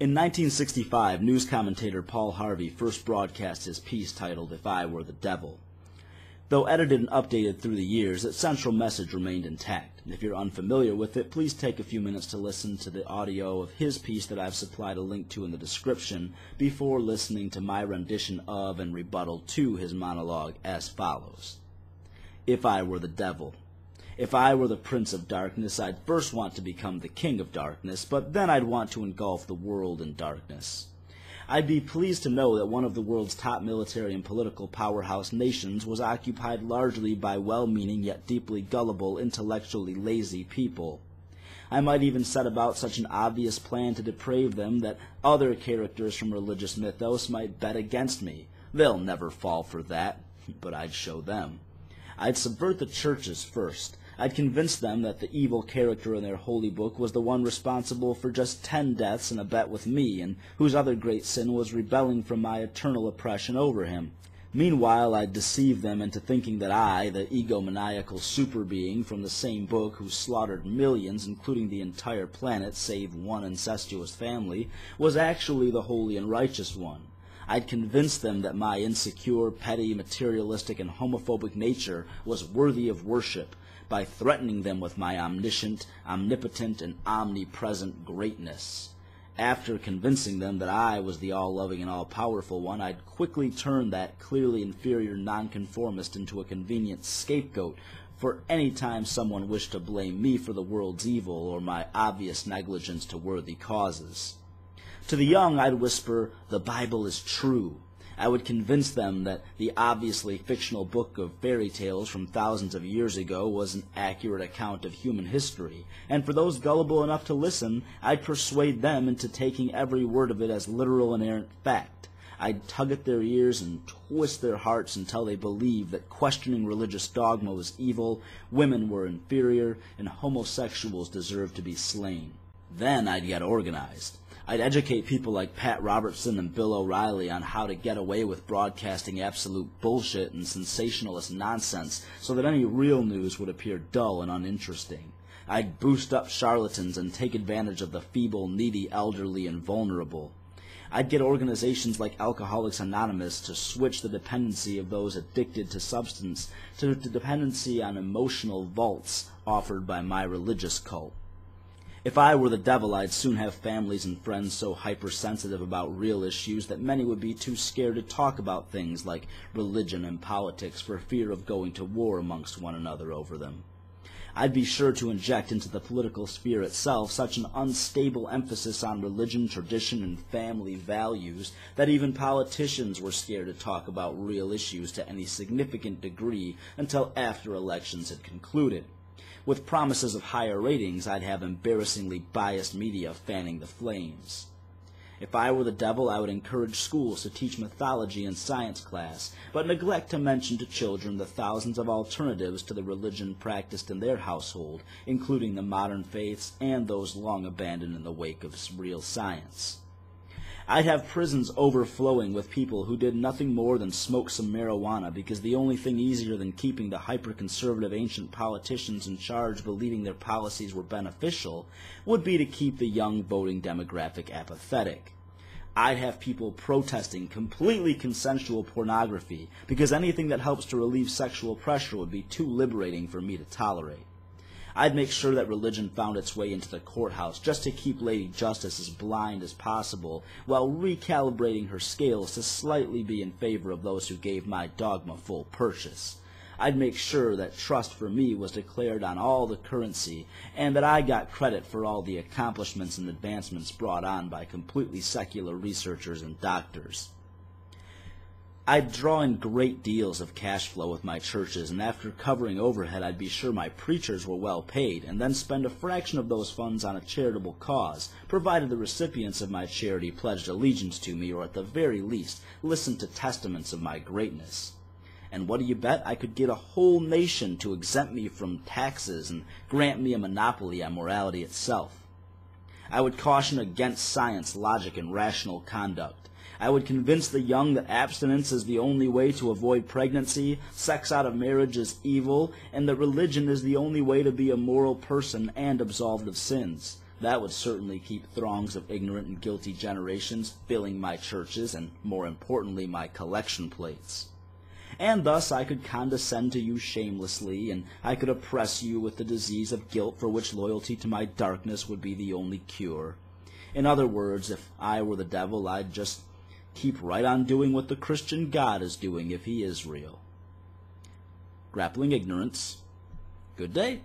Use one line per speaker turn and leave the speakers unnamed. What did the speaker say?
In 1965, news commentator Paul Harvey first broadcast his piece titled "If I Were the Devil." Though edited and updated through the years, its central message remained intact. If you're unfamiliar with it, please take a few minutes to listen to the audio of his piece that I've supplied a link to in the description before listening to my rendition of and rebuttal to his monologue as follows. If I were the devil. If I were the prince of darkness, I'd first want to become the king of darkness, but then I'd want to engulf the world in darkness. I'd be pleased to know that one of the world's top military and political powerhouse nations was occupied largely by well-meaning yet deeply gullible, intellectually lazy people. I might even set about such an obvious plan to deprave them that other characters from religious mythos might bet against me. They'll never fall for that, but I'd show them. I'd subvert the churches first. I'd convince them that the evil character in their holy book was the one responsible for just 10 deaths in a bet with me, and whose other great sin was rebelling from my eternal oppression over him. Meanwhile, I'd deceive them into thinking that I, the egomaniacal superbeing from the same book who slaughtered millions, including the entire planet save one incestuous family, was actually the holy and righteous one. I'd convince them that my insecure, petty, materialistic, and homophobic nature was worthy of worship, by threatening them with my omniscient, omnipotent, and omnipresent greatness. After convincing them that I was the all-loving and all-powerful one, I'd quickly turn that clearly inferior nonconformist into a convenient scapegoat for any time someone wished to blame me for the world's evil or my obvious negligence to worthy causes. To the young, I'd whisper, "The Bible is true." I would convince them that the obviously fictional book of fairy tales from thousands of years ago was an accurate account of human history, and for those gullible enough to listen, I'd persuade them into taking every word of it as literal and inerrant fact. I'd tug at their ears and twist their hearts until they believed that questioning religious dogma was evil, women were inferior, and homosexuals deserved to be slain. Then I'd get organized. I'd educate people like Pat Robertson and Bill O'Reilly on how to get away with broadcasting absolute bullshit and sensationalist nonsense so that any real news would appear dull and uninteresting. I'd boost up charlatans and take advantage of the feeble, needy, elderly, and vulnerable. I'd get organizations like Alcoholics Anonymous to switch the dependency of those addicted to substance to the dependency on emotional vaults offered by my religious cult. If I were the devil, I'd soon have families and friends so hypersensitive about real issues that many would be too scared to talk about things like religion and politics for fear of going to war amongst one another over them. I'd be sure to inject into the political sphere itself such an unstable emphasis on religion, tradition, and family values that even politicians were scared to talk about real issues to any significant degree until after elections had concluded. With promises of higher ratings, I'd have embarrassingly biased media fanning the flames. If I were the devil, I would encourage schools to teach mythology in science class, but neglect to mention to children the thousands of alternatives to the religion practiced in their household, including the modern faiths and those long abandoned in the wake of real science. I'd have prisons overflowing with people who did nothing more than smoke some marijuana because the only thing easier than keeping the hyper-conservative ancient politicians in charge believing their policies were beneficial would be to keep the young voting demographic apathetic. I'd have people protesting completely consensual pornography because anything that helps to relieve sexual pressure would be too liberating for me to tolerate. I'd make sure that religion found its way into the courthouse just to keep Lady Justice as blind as possible while recalibrating her scales to slightly be in favor of those who gave my dogma full purchase. I'd make sure that trust for me was declared on all the currency and that I got credit for all the accomplishments and advancements brought on by completely secular researchers and doctors. I'd draw in great deals of cash flow with my churches, and after covering overhead, I'd be sure my preachers were well paid, and then spend a fraction of those funds on a charitable cause, provided the recipients of my charity pledged allegiance to me, or at the very least, listened to testaments of my greatness. And what do you bet? I could get a whole nation to exempt me from taxes and grant me a monopoly on morality itself. I would caution against science, logic, and rational conduct. I would convince the young that abstinence is the only way to avoid pregnancy, sex out of marriage is evil, and that religion is the only way to be a moral person and absolved of sins. That would certainly keep throngs of ignorant and guilty generations filling my churches and, more importantly, my collection plates. And thus I could condescend to you shamelessly, and I could oppress you with the disease of guilt for which loyalty to my darkness would be the only cure. In other words, if I were the devil, I'd just keep right on doing what the Christian God is doing if he is real. Grappling Ignorance. Good day.